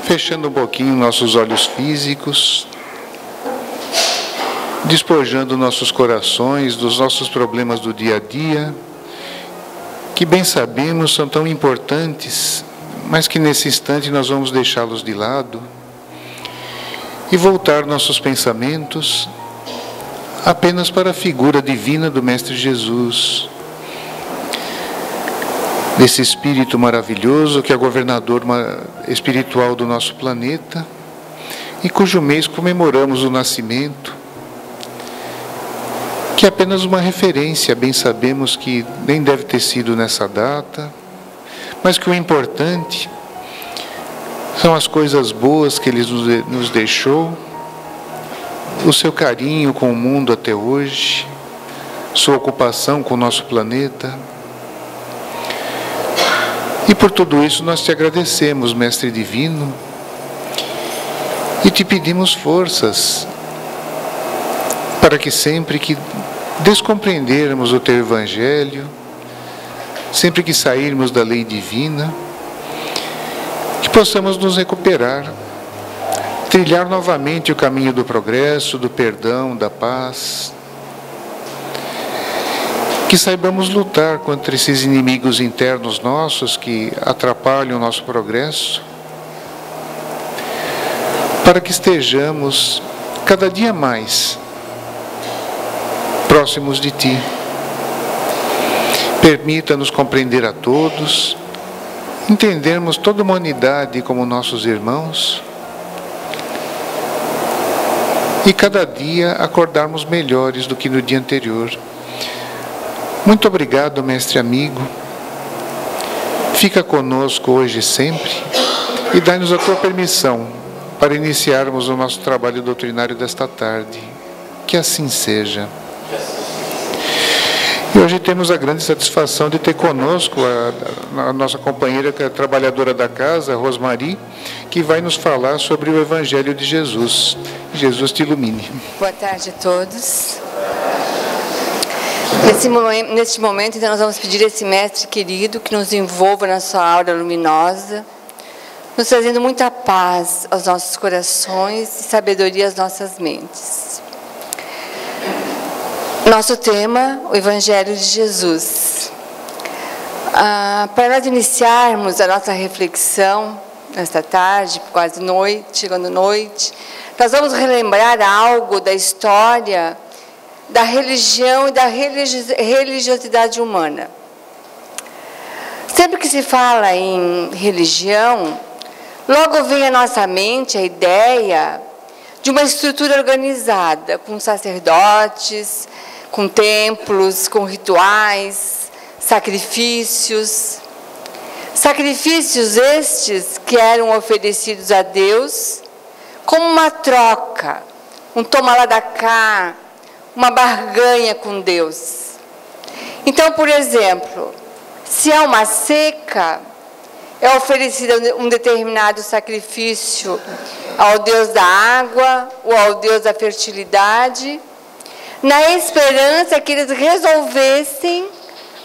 fechando um pouquinho nossos olhos físicos, despojando nossos corações dos nossos problemas do dia a dia, que bem sabemos são tão importantes, mas que nesse instante nós vamos deixá-los de lado e voltar nossos pensamentos apenas para a figura divina do Mestre Jesus, desse Espírito maravilhoso que é governador espiritual do nosso planeta e cujo mês comemoramos o nascimento, que é apenas uma referência, bem sabemos que nem deve ter sido nessa data, mas que o importante são as coisas boas que Ele nos deixou, o seu carinho com o mundo até hoje, sua ocupação com o nosso planeta. E por tudo isso nós te agradecemos, Mestre Divino, e te pedimos forças para que sempre que descompreendermos o teu Evangelho, sempre que sairmos da lei divina, que possamos nos recuperar, trilhar novamente o caminho do progresso, do perdão, da paz, que saibamos lutar contra esses inimigos internos nossos que atrapalham o nosso progresso, para que estejamos cada dia mais próximos de Ti. Permita-nos compreender a todos, entendermos toda a humanidade como nossos irmãos e cada dia acordarmos melhores do que no dia anterior. Muito obrigado, Mestre amigo. Fica conosco hoje e sempre e dai-nos a Tua permissão para iniciarmos o nosso trabalho doutrinário desta tarde. Que assim seja. E hoje temos a grande satisfação de ter conosco a nossa companheira, que é a trabalhadora da casa, Rosmari, que vai nos falar sobre o Evangelho de Jesus. Jesus te ilumine. Boa tarde a todos. Neste momento, então, nós vamos pedir a esse Mestre querido que nos envolva na sua aura luminosa, nos trazendo muita paz aos nossos corações e sabedoria às nossas mentes. Nosso tema, o Evangelho de Jesus. Para nós iniciarmos a nossa reflexão nesta tarde, quase noite, chegando noite, nós vamos relembrar algo da história da religião e da religiosidade humana. Sempre que se fala em religião, logo vem à nossa mente a ideia de uma estrutura organizada, com sacerdotes, com templos, com rituais, sacrifícios. Sacrifícios estes que eram oferecidos a Deus como uma troca, um toma lá da cá, uma barganha com Deus. Então, por exemplo, se há uma seca, é oferecido um determinado sacrifício ao Deus da água ou ao Deus da fertilidade, na esperança que eles resolvessem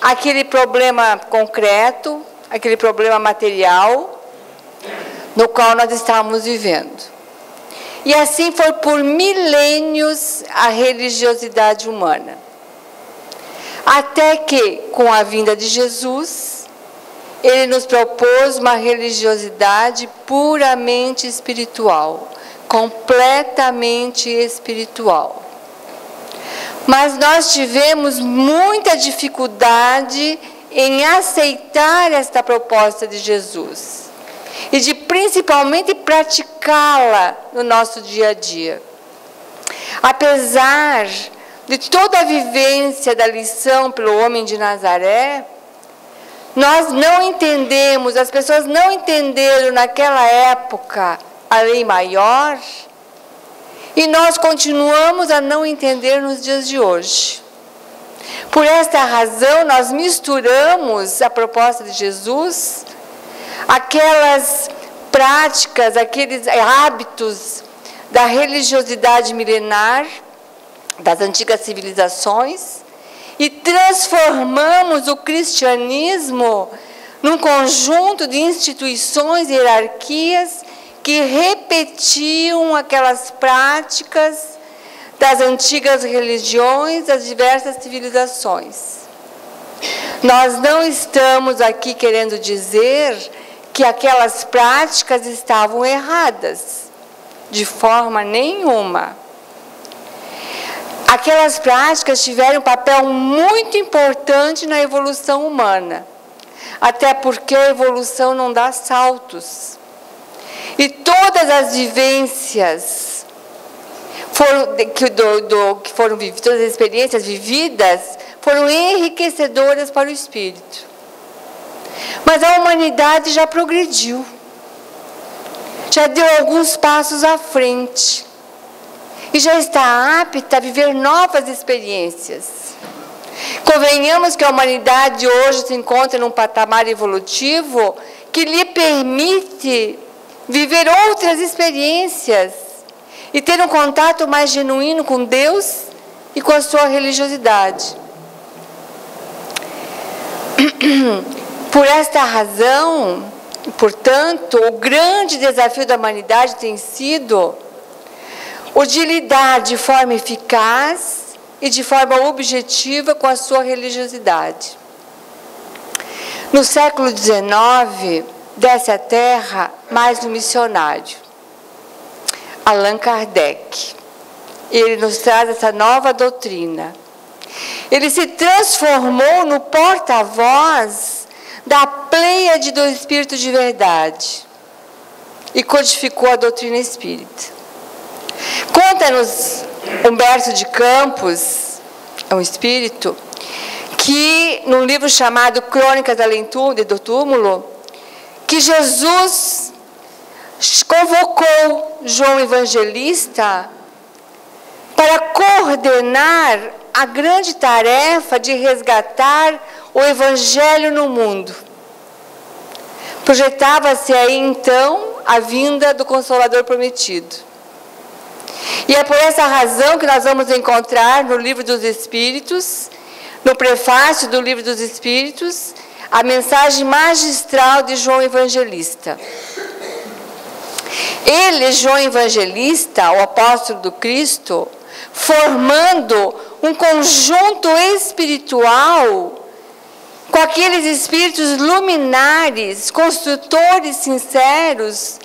aquele problema concreto, aquele problema material no qual nós estávamos vivendo. E assim foi por milênios a religiosidade humana. Até que, com a vinda de Jesus, Ele nos propôs uma religiosidade puramente espiritual, completamente espiritual. Mas nós tivemos muita dificuldade em aceitar esta proposta de Jesus e de principalmente praticá-la no nosso dia a dia. Apesar de toda a vivência da lição pelo homem de Nazaré, nós não entendemos, as pessoas não entenderam naquela época a lei maior, e nós continuamos a não entender nos dias de hoje. Por esta razão, nós misturamos a proposta de Jesus, aquelas práticas, aqueles hábitos da religiosidade milenar, das antigas civilizações, e transformamos o cristianismo num conjunto de instituições e hierarquias que repetiam aquelas práticas das antigas religiões, das diversas civilizações. Nós não estamos aqui querendo dizer que aquelas práticas estavam erradas, de forma nenhuma. Aquelas práticas tiveram um papel muito importante na evolução humana, até porque a evolução não dá saltos. E todas as vivências todas as experiências vividas foram enriquecedoras para o espírito. Mas a humanidade já progrediu, já deu alguns passos à frente e já está apta a viver novas experiências. Convenhamos que a humanidade hoje se encontra num patamar evolutivo que lhe permite viver outras experiências e ter um contato mais genuíno com Deus e com a sua religiosidade. Por esta razão, portanto, o grande desafio da humanidade tem sido o de lidar de forma eficaz e de forma objetiva com a sua religiosidade. No século XIX, desce à Terra mais um missionário, Allan Kardec. Ele nos traz essa nova doutrina. Ele se transformou no porta-voz da pleiade do Espírito de verdade e codificou a doutrina espírita. Conta-nos Humberto de Campos, é um espírito, que num livro chamado Crônicas Além do Túmulo, que Jesus convocou João Evangelista para coordenar a grande tarefa de resgatar o Evangelho no mundo. Projetava-se aí então a vinda do Consolador prometido. E é por essa razão que nós vamos encontrar no Livro dos Espíritos, no prefácio do Livro dos Espíritos, a mensagem magistral de João Evangelista. Ele, João Evangelista, o apóstolo do Cristo, formando um conjunto espiritual com aqueles espíritos luminares, construtores sinceros,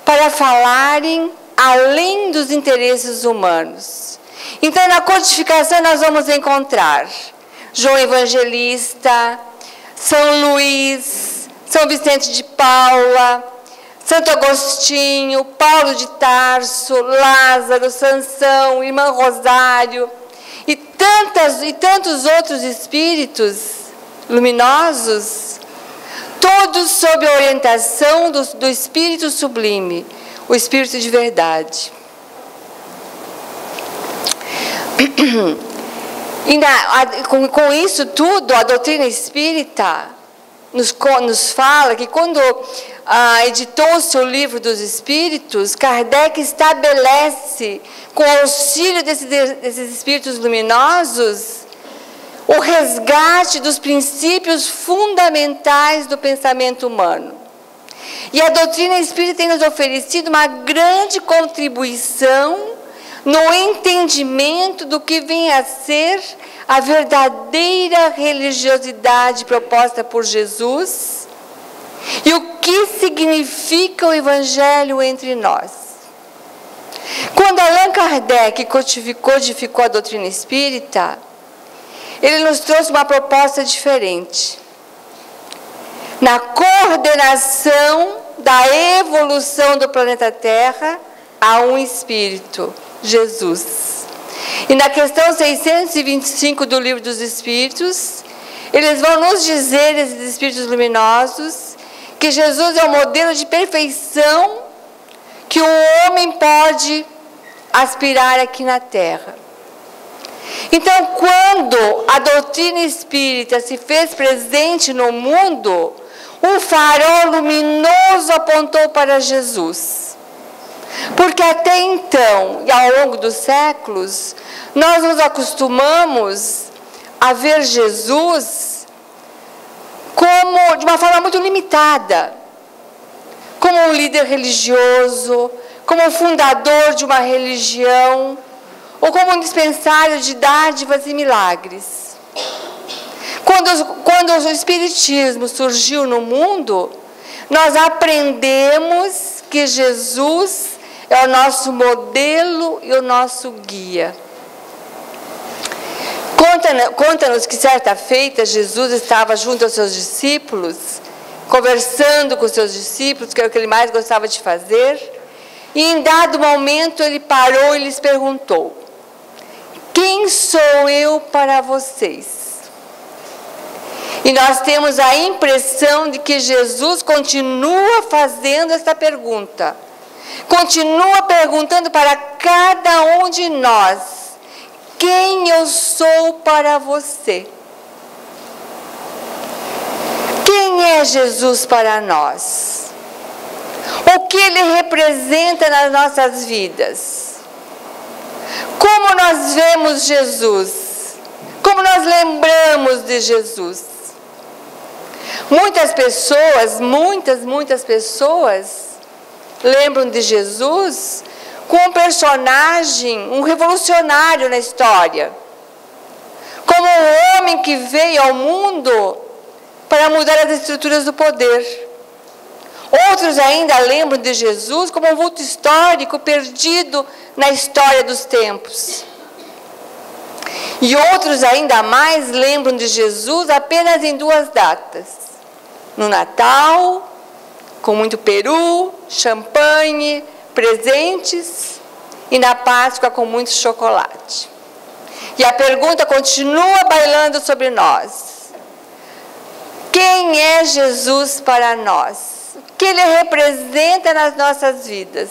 para falarem além dos interesses humanos. Então, na codificação nós vamos encontrar João Evangelista, São Luís, São Vicente de Paula, Santo Agostinho, Paulo de Tarso, Lázaro, Sansão, Irmã Rosário e tantos outros espíritos luminosos, todos sob a orientação do Espírito Sublime, o Espírito de verdade. E com isso tudo, a doutrina espírita nos fala que quando editou-se o Livro dos Espíritos, Kardec estabelece, com o auxílio desses espíritos luminosos, o resgate dos princípios fundamentais do pensamento humano. E a doutrina espírita tem nos oferecido uma grande contribuição no entendimento do que vem a ser a verdadeira religiosidade proposta por Jesus e o que significa o Evangelho entre nós. Quando Allan Kardec codificou a doutrina espírita, ele nos trouxe uma proposta diferente. Na coordenação da evolução do planeta Terra, há um Espírito, Jesus. E na questão 625 do Livro dos Espíritos, eles vão nos dizer, esses Espíritos luminosos, que Jesus é o modelo de perfeição que o homem pode aspirar aqui na Terra. Então, quando a doutrina espírita se fez presente no mundo, um farol luminoso apontou para Jesus. Porque até então, e ao longo dos séculos, nós nos acostumamos a ver Jesus como de uma forma muito limitada, como um líder religioso, como um fundador de uma religião, ou como um dispensário de dádivas e milagres. Quando o Espiritismo surgiu no mundo, nós aprendemos que Jesus é o nosso modelo e o nosso guia. Conta-nos que certa feita Jesus estava junto aos seus discípulos, conversando com os seus discípulos, que era o que ele mais gostava de fazer, e em dado momento ele parou e lhes perguntou: quem sou eu para vocês? E nós temos a impressão de que Jesus continua fazendo esta pergunta. Continua perguntando para cada um de nós: quem eu sou para você? Quem é Jesus para nós? O que Ele representa nas nossas vidas? Como nós vemos Jesus? Como nós lembramos de Jesus? Muitas pessoas lembram de Jesus com um personagem, um revolucionário na história, como um homem que veio ao mundo para mudar as estruturas do poder. Outros ainda lembram de Jesus como um vulto histórico perdido na história dos tempos. E outros ainda mais lembram de Jesus apenas em 2 datas: no Natal, com muito peru, champanhe, presentes, e na Páscoa com muito chocolate. E a pergunta continua bailando sobre nós: quem é Jesus para nós? O que Ele representa nas nossas vidas?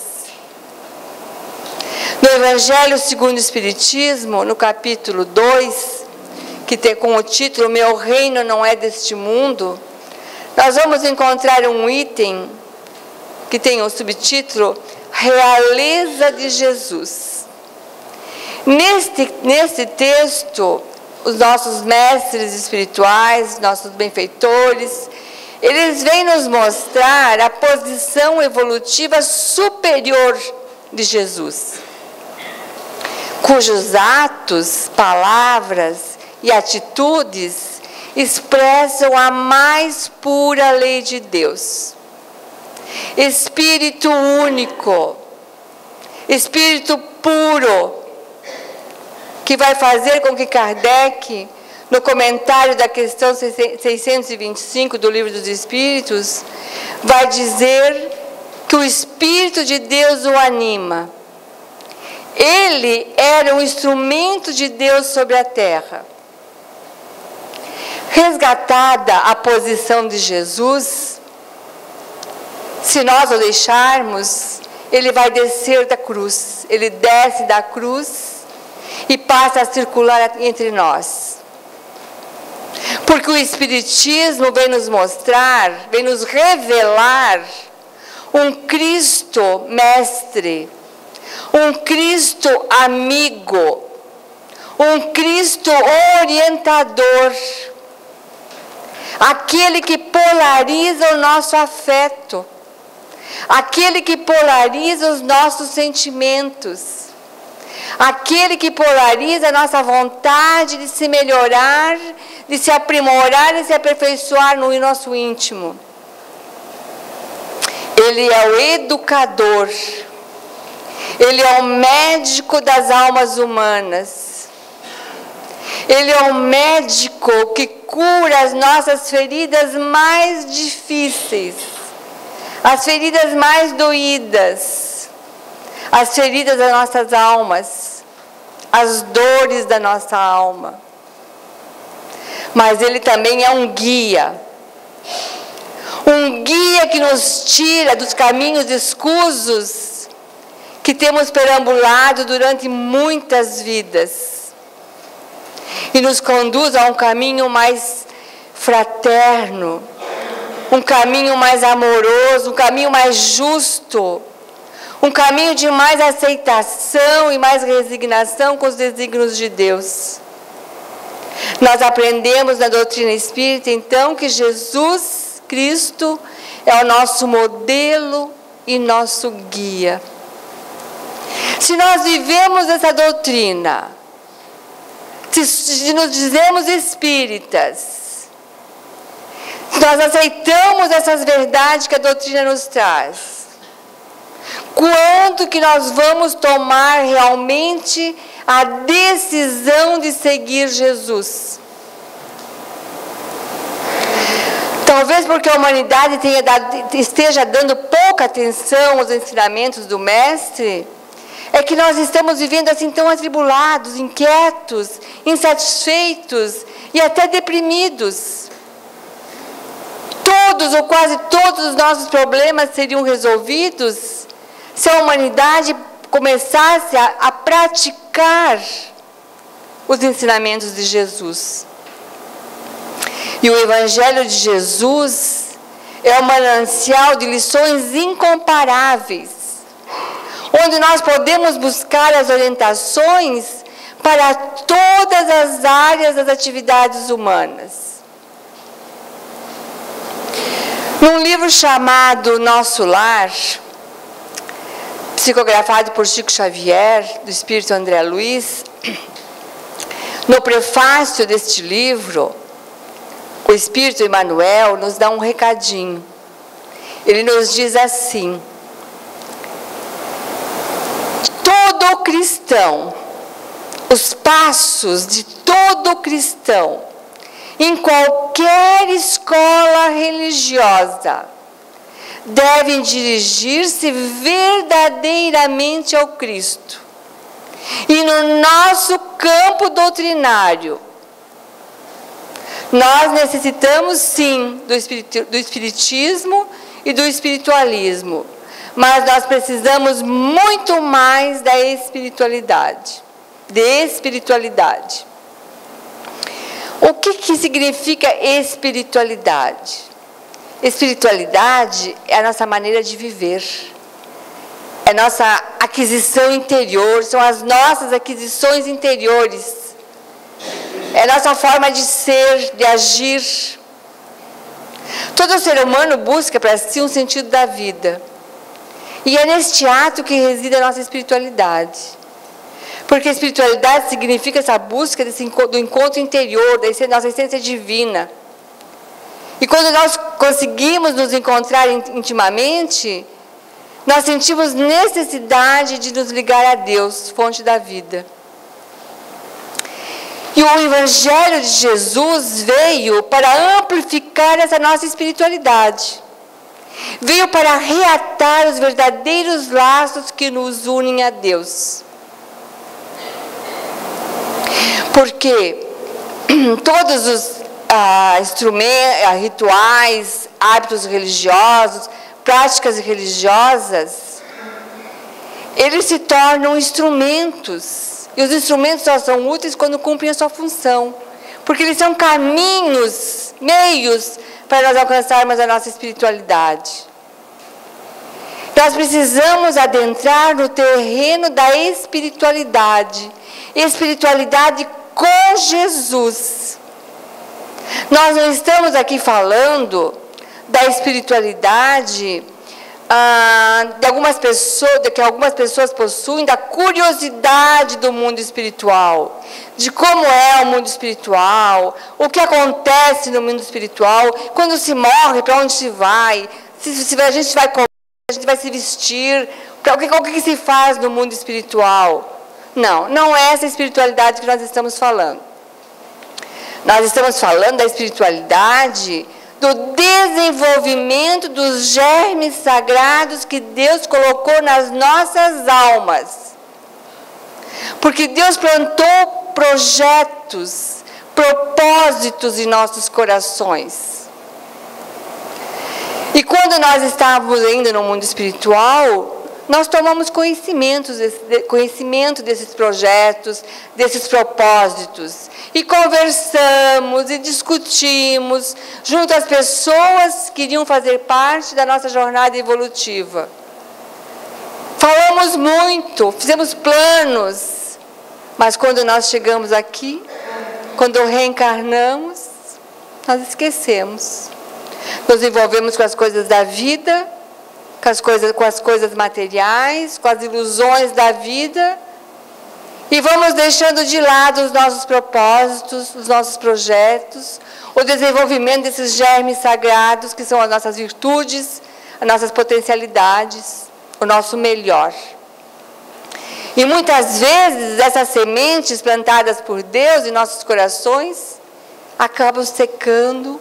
No Evangelho segundo o Espiritismo, no capítulo 2, que tem com o título Meu Reino Não É Deste Mundo, nós vamos encontrar um item que tem o subtítulo Realeza de Jesus. Neste texto, os nossos mestres espirituais, nossos benfeitores, eles vêm nos mostrar a posição evolutiva superior de Jesus, cujos atos, palavras e atitudes expressam a mais pura lei de Deus. Espírito único, Espírito puro, que vai fazer com que Kardec, no comentário da questão 625 do Livro dos Espíritos, vai dizer que o Espírito de Deus o anima. Ele era um instrumento de Deus sobre a terra. Resgatada a posição de Jesus, se nós o deixarmos, ele vai descer da cruz. Ele desce da cruz e passa a circular entre nós. Porque o Espiritismo vem nos mostrar, vem nos revelar um Cristo mestre, um Cristo amigo, um Cristo orientador, aquele que polariza o nosso afeto, aquele que polariza os nossos sentimentos, aquele que polariza a nossa vontade de se melhorar, de se aprimorar e se aperfeiçoar no nosso íntimo. Ele é o educador, ele é o médico das almas humanas, ele é o médico que cura as nossas feridas mais difíceis, as feridas mais doídas, as feridas das nossas almas, as dores da nossa alma. Mas ele também é um guia que nos tira dos caminhos escusos que temos perambulado durante muitas vidas e nos conduz a um caminho mais fraterno, um caminho mais amoroso, um caminho mais justo, um caminho de mais aceitação e mais resignação com os desígnios de Deus. Nós aprendemos na doutrina espírita, então, que Jesus Cristo é o nosso modelo e nosso guia. Se nós vivemos essa doutrina, se nos dizemos espíritas, se nós aceitamos essas verdades que a doutrina nos traz, quando que nós vamos tomar realmente a decisão de seguir Jesus? Talvez porque a humanidade esteja dando pouca atenção aos ensinamentos do Mestre, é que nós estamos vivendo assim tão atribulados, inquietos, insatisfeitos e até deprimidos. Todos ou quase todos os nossos problemas seriam resolvidos se a humanidade começasse a praticar os ensinamentos de Jesus. E o Evangelho de Jesus é um manancial de lições incomparáveis, onde nós podemos buscar as orientações para todas as áreas das atividades humanas. Num livro chamado Nosso Lar, psicografado por Chico Xavier, do Espírito André Luiz, no prefácio deste livro, o Espírito Emmanuel nos dá um recadinho. Ele nos diz assim: todo cristão, os passos de todo cristão, em qualquer escola religiosa, devem dirigir-se verdadeiramente ao Cristo. E no nosso campo doutrinário, nós necessitamos sim do espiritismo e do espiritualismo, mas nós precisamos muito mais da espiritualidade, O que significa espiritualidade? Espiritualidade é a nossa maneira de viver, é a nossa aquisição interior, são as nossas aquisições interiores, é a nossa forma de ser, de agir. Todo ser humano busca para si um sentido da vida. E é neste ato que reside a nossa espiritualidade. Porque a espiritualidade significa essa busca do encontro interior, da nossa essência divina. E quando nós conseguimos nos encontrar intimamente, nós sentimos necessidade de nos ligar a Deus, fonte da vida. E o Evangelho de Jesus veio para amplificar essa nossa espiritualidade. Veio para reatar os verdadeiros laços que nos unem a Deus. Porque todos os rituais, hábitos religiosos, práticas religiosas, eles se tornam instrumentos. E os instrumentos só são úteis quando cumprem a sua função. Porque eles são caminhos, meios para nós alcançarmos a nossa espiritualidade. Nós precisamos adentrar no terreno da espiritualidade. Espiritualidade com Jesus. Nós não estamos aqui falando da espiritualidade que algumas pessoas possuem, da curiosidade do mundo espiritual, de como é o mundo espiritual, o que acontece no mundo espiritual, quando se morre, para onde se vai, se a gente vai comer, a gente vai se vestir, o que se faz no mundo espiritual. Não é essa espiritualidade que nós estamos falando. Nós estamos falando da espiritualidade do desenvolvimento dos germes sagrados que Deus colocou nas nossas almas. Porque Deus plantou projetos, propósitos em nossos corações. E quando nós estávamos ainda no mundo espiritual, nós tomamos conhecimento desses projetos, desses propósitos. E conversamos e discutimos junto às pessoas que iriam fazer parte da nossa jornada evolutiva. Falamos muito, fizemos planos, mas quando nós chegamos aqui, quando reencarnamos, nós esquecemos. Nos envolvemos com as coisas da vida, com as coisas materiais, com as ilusões da vida, e vamos deixando de lado os nossos propósitos, os nossos projetos, o desenvolvimento desses germes sagrados, que são as nossas virtudes, as nossas potencialidades, o nosso melhor. E muitas vezes essas sementes plantadas por Deus em nossos corações acabam secando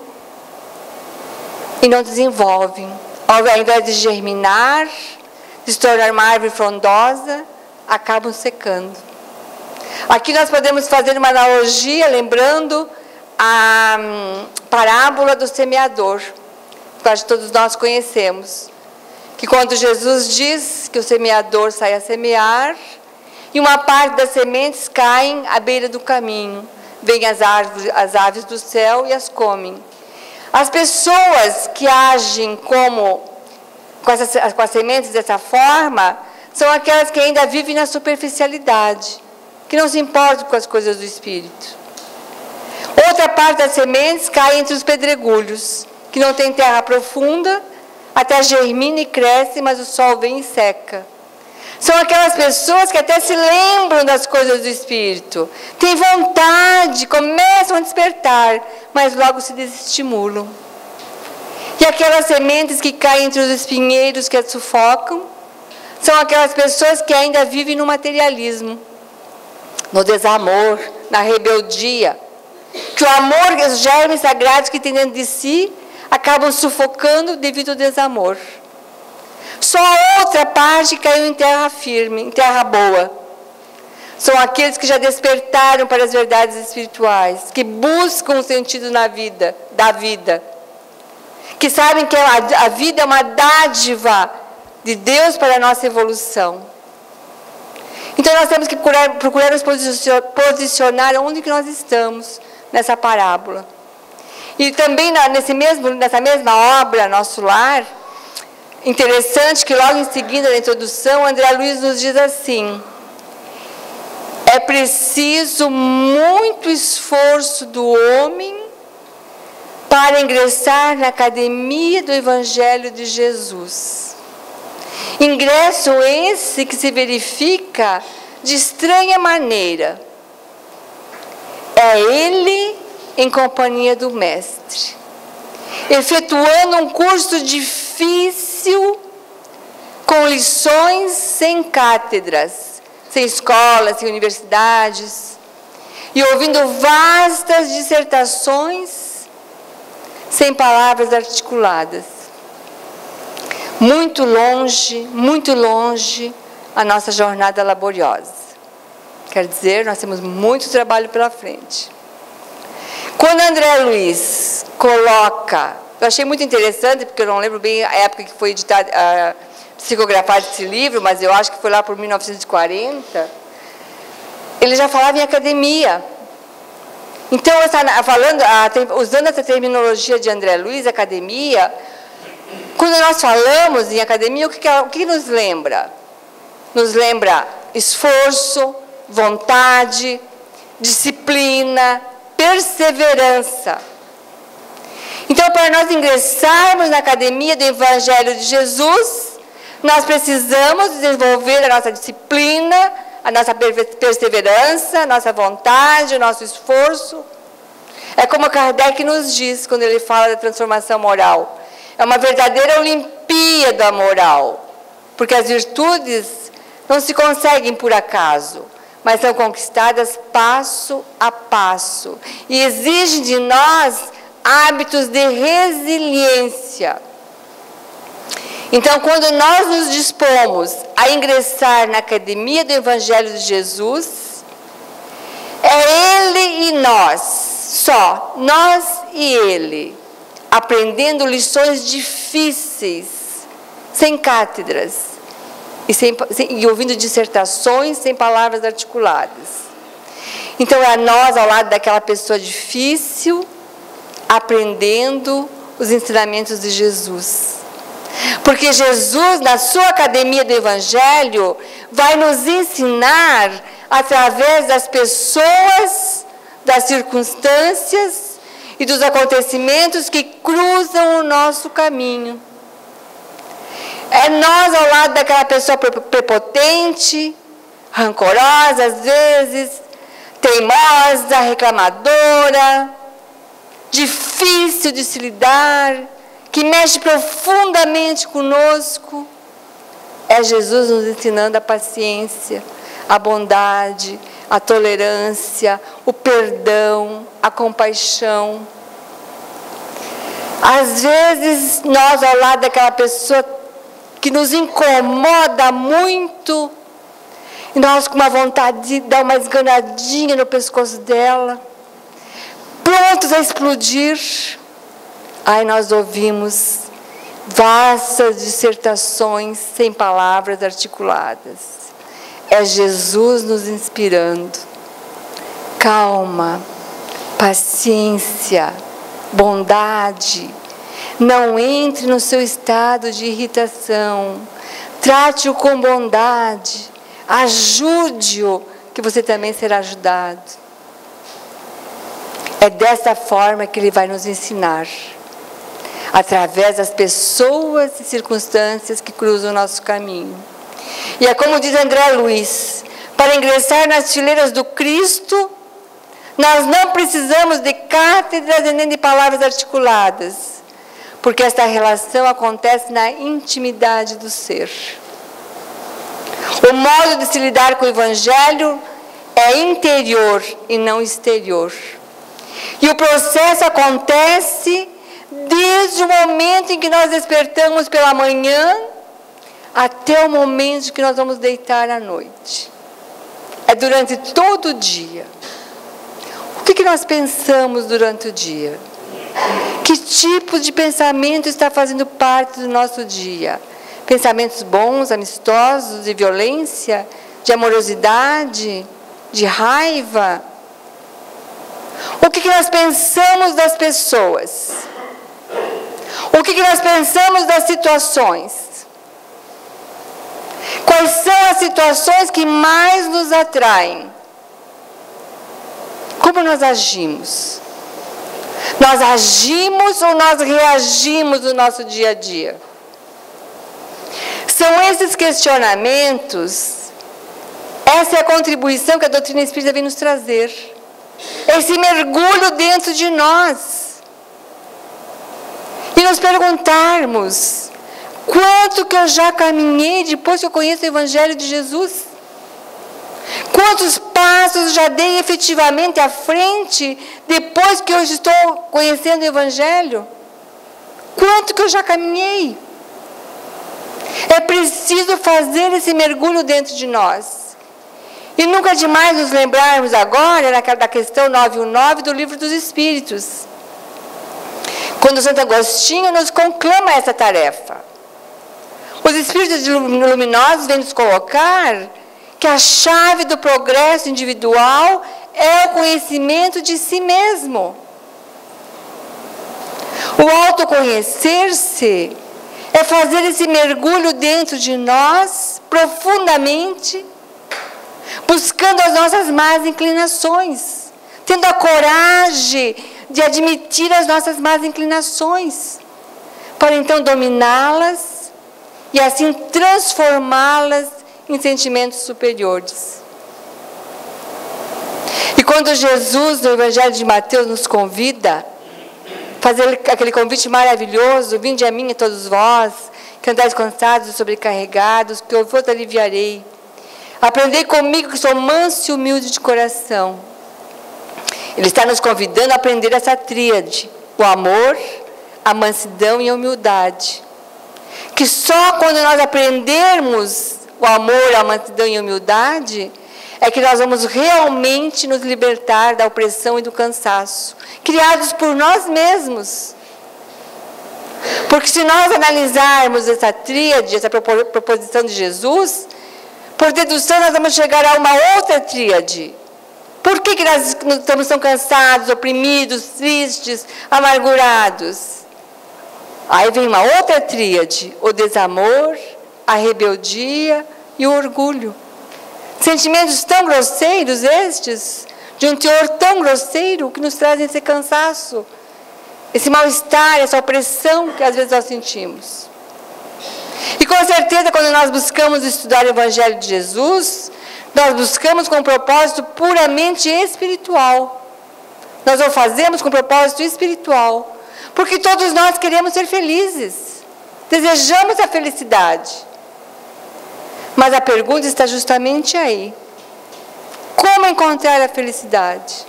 e não desenvolvem. Ao invés de germinar, de se tornar uma árvore frondosa, acabam secando. Aqui nós podemos fazer uma analogia, lembrando a parábola do semeador, que acho que todos nós conhecemos. Que quando Jesus diz que o semeador sai a semear, e uma parte das sementes caem à beira do caminho. Vêm as aves do céu e as comem. As pessoas que agem com as sementes dessa forma, são aquelas que ainda vivem na superficialidade, que não se importam com as coisas do Espírito. Outra parte das sementes cai entre os pedregulhos, que não tem terra profunda, até germina e cresce, mas o sol vem e seca. São aquelas pessoas que até se lembram das coisas do Espírito, têm vontade, começam a despertar, mas logo se desestimulam. E aquelas sementes que caem entre os espinheiros que as sufocam, são aquelas pessoas que ainda vivem no materialismo, no desamor, na rebeldia, que o amor, os germes sagrados que tem dentro de si, acabam sufocando devido ao desamor. Só a outra parte caiu em terra firme, em terra boa. São aqueles que já despertaram para as verdades espirituais, que buscam o sentido da vida, que sabem que a vida é uma dádiva de Deus para a nossa evolução. Então nós temos que procurar nos posicionar onde que nós estamos nessa parábola. E também nessa mesma obra, Nosso Lar, interessante que logo em seguida, na introdução, André Luiz nos diz assim: é preciso muito esforço do homem para ingressar na academia do Evangelho de Jesus. Ingresso esse que se verifica de estranha maneira. É ele em companhia do Mestre, efetuando um curso difícil, com lições sem cátedras, sem escolas, sem universidades, e ouvindo vastas dissertações sem palavras articuladas. Muito longe a nossa jornada laboriosa. Quer dizer, nós temos muito trabalho pela frente. Quando André Luiz coloca, eu achei muito interessante, porque eu não lembro bem a época que foi editado, psicografado esse livro, mas eu acho que foi lá por 1940, ele já falava em academia. Então, usando essa terminologia de André Luiz, academia, quando nós falamos em academia, o que nos lembra? Nos lembra esforço, vontade, disciplina, perseverança. Então, para nós ingressarmos na academia do Evangelho de Jesus, nós precisamos desenvolver a nossa disciplina, a nossa perseverança, a nossa vontade, o nosso esforço. É como Kardec nos diz quando ele fala da transformação moral. É uma verdadeira Olimpíada moral, porque as virtudes não se conseguem por acaso, mas são conquistadas passo a passo e exigem de nós hábitos de resiliência. Então, quando nós nos dispomos a ingressar na academia do Evangelho de Jesus, é Ele e nós, só nós e Ele, aprendendo lições difíceis, sem cátedras, e ouvindo dissertações sem palavras articuladas. Então, é nós ao lado daquela pessoa difícil, aprendendo os ensinamentos de Jesus. Porque Jesus, na sua academia do Evangelho, vai nos ensinar, através das pessoas, das circunstâncias e dos acontecimentos que cruzam o nosso caminho. É É nós ao lado daquela pessoa prepotente, rancorosa às vezes, teimosa, reclamadora, difícil de se lidar, que mexe profundamente conosco. É Jesus nos ensinando a paciência, a bondade, a tolerância, o perdão, a compaixão. Às vezes, nós ao lado daquela pessoa que nos incomoda muito, e nós com uma vontade de dar uma esganadinha no pescoço dela, prontos a explodir, aí nós ouvimos vastas dissertações sem palavras articuladas. É Jesus nos inspirando. Calma, paciência, bondade. Não entre no seu estado de irritação. Trate-o com bondade. Ajude-o, que você também será ajudado. É dessa forma que ele vai nos ensinar. Através das pessoas e circunstâncias que cruzam o nosso caminho. E é como diz André Luiz, para ingressar nas fileiras do Cristo, nós não precisamos de cátedras e nem de palavras articuladas, porque esta relação acontece na intimidade do ser. O modo de se lidar com o Evangelho é interior e não exterior. E o processo acontece desde o momento em que nós despertamos pela manhã até o momento em que nós vamos deitar à noite. É durante todo o dia. O que nós pensamos durante o dia? Que tipo de pensamento está fazendo parte do nosso dia? Pensamentos bons, amistosos, de violência, de amorosidade, de raiva? O que nós pensamos das pessoas? O que nós pensamos das situações? Quais são as situações que mais nos atraem? Como nós agimos? Nós agimos ou nós reagimos no nosso dia a dia? São esses questionamentos, essa é a contribuição que a doutrina espírita vem nos trazer. Esse mergulho dentro de nós. E nos perguntarmos, quanto que eu já caminhei depois que eu conheço o Evangelho de Jesus? Quantos passos já dei efetivamente à frente depois que eu estou conhecendo o Evangelho? Quanto que eu já caminhei? É preciso fazer esse mergulho dentro de nós. E nunca é demais nos lembrarmos agora da questão 919 do Livro dos Espíritos. Quando Santo Agostinho nos conclama essa tarefa. Os Espíritos luminosos vêm nos colocar que a chave do progresso individual é o conhecimento de si mesmo. O autoconhecer-se é fazer esse mergulho dentro de nós, profundamente, buscando as nossas más inclinações, tendo a coragem de admitir as nossas más inclinações, para então dominá-las e assim transformá-las em sentimentos superiores. E quando Jesus, no Evangelho de Mateus, nos convida a fazer aquele convite maravilhoso, vinde a mim todos vós, que andais cansados e sobrecarregados, que eu vos aliviarei. Aprendei comigo que sou manso e humilde de coração. Ele está nos convidando a aprender essa tríade, o amor, a mansidão e a humildade. Que só quando nós aprendermos o amor, a mansidão e a humildade, é que nós vamos realmente nos libertar da opressão e do cansaço, criados por nós mesmos. Porque se nós analisarmos essa tríade, essa proposição de Jesus, por dedução nós vamos chegar a uma outra tríade. Por que nós estamos tão cansados, oprimidos, tristes, amargurados? Aí vem uma outra tríade, o desamor, a rebeldia e o orgulho. Sentimentos tão grosseiros estes, de um teor tão grosseiro, que nos trazem esse cansaço, esse mal-estar, essa opressão que às vezes nós sentimos. E com certeza, quando nós buscamos estudar o Evangelho de Jesus, nós buscamos com um propósito puramente espiritual. Nós o fazemos com um propósito espiritual. Porque todos nós queremos ser felizes. Desejamos a felicidade. Mas a pergunta está justamente aí. Como encontrar a felicidade?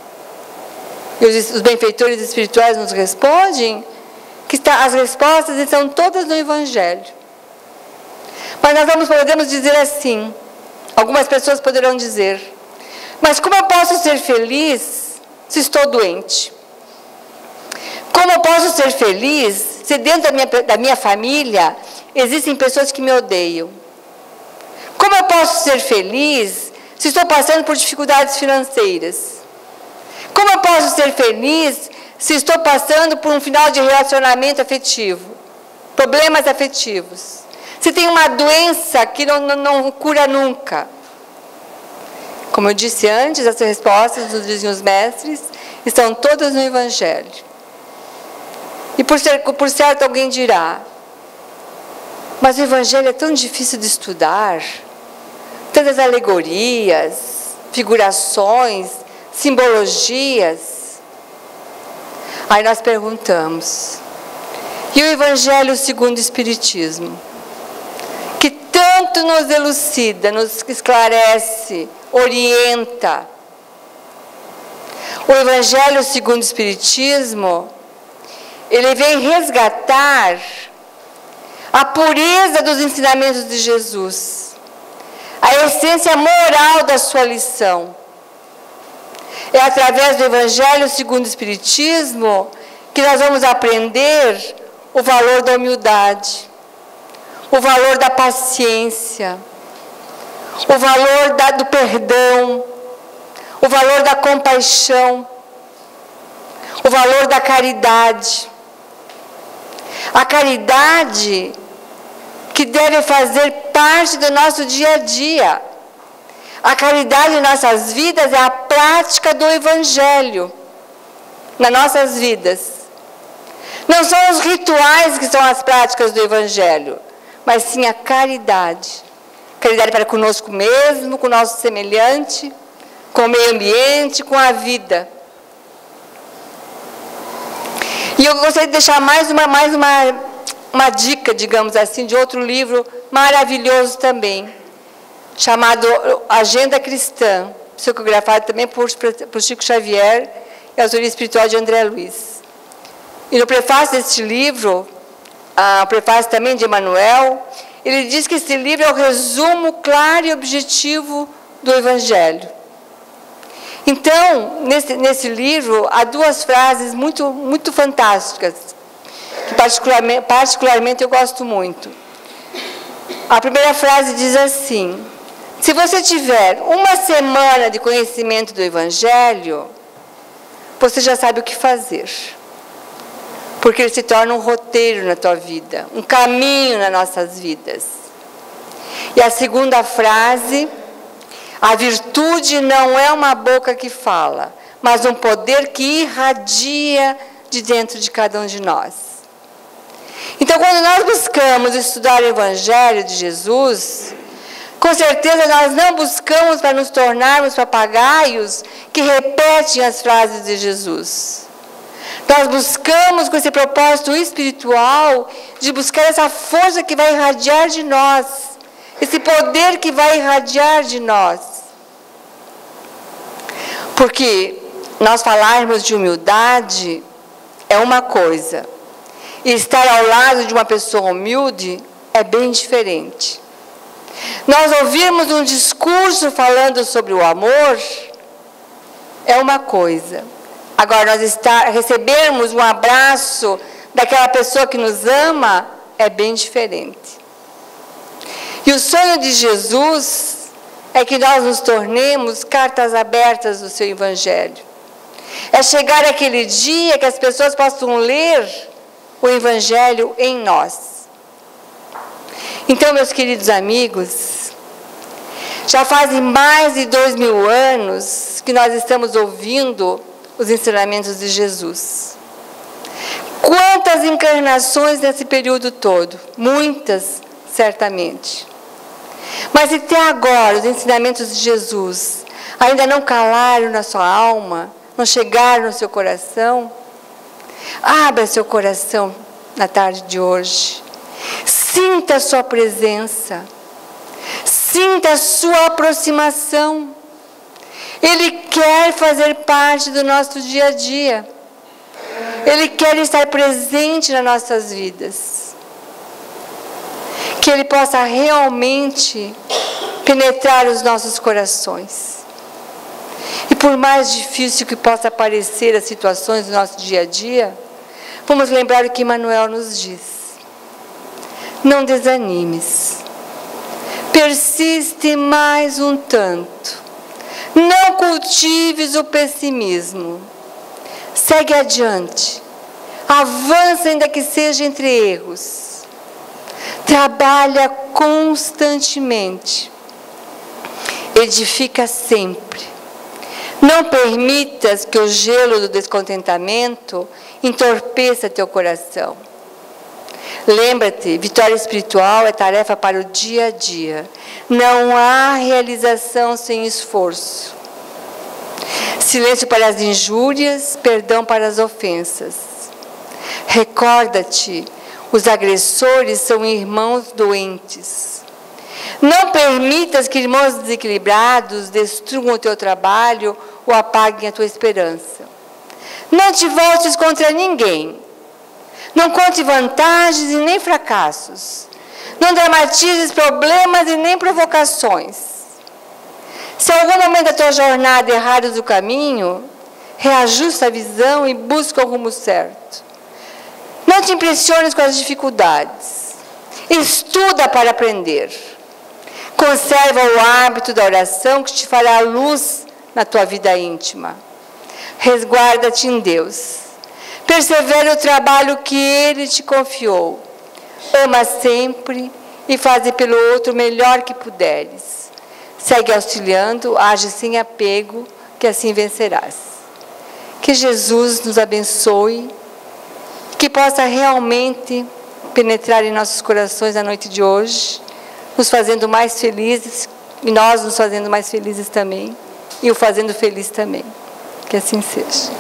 E os benfeitores espirituais nos respondem que as respostas estão todas no Evangelho. Mas nós podemos dizer assim, algumas pessoas poderão dizer, mas como eu posso ser feliz se estou doente? Como eu posso ser feliz se dentro da minha família existem pessoas que me odeiam? Como eu posso ser feliz se estou passando por dificuldades financeiras? Como eu posso ser feliz se estou passando por um final de relacionamento afetivo? Problemas afetivos? Se tem uma doença que não cura nunca? Como eu disse antes, as respostas dos vizinhos mestres estão todas no Evangelho. E por certo alguém dirá, mas o Evangelho é tão difícil de estudar, tantas alegorias, figurações, simbologias. Aí nós perguntamos, e o Evangelho segundo o Espiritismo? Que tanto nos elucida, nos esclarece, orienta. O Evangelho segundo o Espiritismo, ele vem resgatar a pureza dos ensinamentos de Jesus, a essência moral da sua lição. É através do Evangelho segundo o Espiritismo que nós vamos aprender o valor da humildade, o valor da paciência, o valor do perdão, o valor da compaixão, o valor da caridade. A caridade que deve fazer parte do nosso dia a dia. A caridade em nossas vidas é a prática do Evangelho nas nossas vidas. Não são os rituais que são as práticas do Evangelho, mas sim a caridade. Caridade para conosco mesmo, com o nosso semelhante, com o meio ambiente, com a vida. E eu gostaria de deixar mais uma dica, digamos assim, de outro livro maravilhoso também, chamado Agenda Cristã, psicografado também por Chico Xavier e a autoria espiritual de André Luiz. E no prefácio deste livro, o prefácio também de Emmanuel, ele diz que esse livro é o resumo claro e objetivo do Evangelho. Então, nesse livro, há duas frases muito fantásticas, que particularmente eu gosto muito. A primeira frase diz assim, se você tiver uma semana de conhecimento do Evangelho, você já sabe o que fazer. Porque ele se torna um roteiro na tua vida, um caminho nas nossas vidas. E a segunda frase, a virtude não é uma boca que fala, mas um poder que irradia de dentro de cada um de nós. Então, quando nós buscamos estudar o Evangelho de Jesus, com certeza nós não buscamos para nos tornarmos papagaios que repetem as frases de Jesus. Nós buscamos com esse propósito espiritual de buscar essa força que vai irradiar de nós, esse poder que vai irradiar de nós. Porque nós falarmos de humildade é uma coisa, e estar ao lado de uma pessoa humilde é bem diferente. Nós ouvirmos um discurso falando sobre o amor é uma coisa. Agora, nós recebermos um abraço daquela pessoa que nos ama é bem diferente. E o sonho de Jesus é que nós nos tornemos cartas abertas do seu Evangelho. É chegar aquele dia que as pessoas possam ler o Evangelho em nós. Então, meus queridos amigos, já fazem mais de 2000 anos que nós estamos ouvindo os ensinamentos de Jesus. Quantas encarnações nesse período todo? Muitas, certamente. Mas se até agora os ensinamentos de Jesus ainda não calaram na sua alma, não chegaram no seu coração, abra seu coração na tarde de hoje. Sinta a sua presença. Sinta a sua aproximação. Ele quer fazer parte do nosso dia a dia. Ele quer estar presente nas nossas vidas. Que Ele possa realmente penetrar os nossos corações. E por mais difícil que possa parecer as situações do nosso dia a dia, vamos lembrar o que Emmanuel nos diz. Não desanimes. Persiste mais um tanto. Não cultives o pessimismo. Segue adiante. Avança ainda que seja entre erros. Trabalha constantemente. Edifica sempre. Não permitas que o gelo do descontentamento entorpeça teu coração. Lembra-te, vitória espiritual é tarefa para o dia a dia. Não há realização sem esforço. Silêncio para as injúrias, perdão para as ofensas. Recorda-te, os agressores são irmãos doentes. Não permitas que irmãos desequilibrados destruam o teu trabalho ou apaguem a tua esperança. Não te voltes contra ninguém. Não conte vantagens e nem fracassos. Não dramatizes problemas e nem provocações. Se em algum momento da tua jornada errares do caminho, reajusta a visão e busca o rumo certo. Não te impressiones com as dificuldades. Estuda para aprender. Conserva o hábito da oração que te fará luz na tua vida íntima. Resguarda-te em Deus. Persevera o trabalho que Ele te confiou. Ama sempre e faze pelo outro o melhor que puderes. Segue auxiliando, age sem apego, que assim vencerás. Que Jesus nos abençoe, que possa realmente penetrar em nossos corações na noite de hoje, nos fazendo mais felizes, e nós nos fazendo mais felizes também, e o fazendo feliz também. Que assim seja.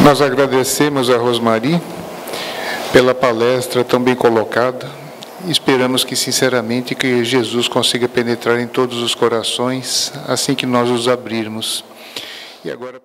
Nós agradecemos a Rosmari pela palestra tão bem colocada. Esperamos que, sinceramente, que Jesus consiga penetrar em todos os corações assim que nós os abrirmos. E agora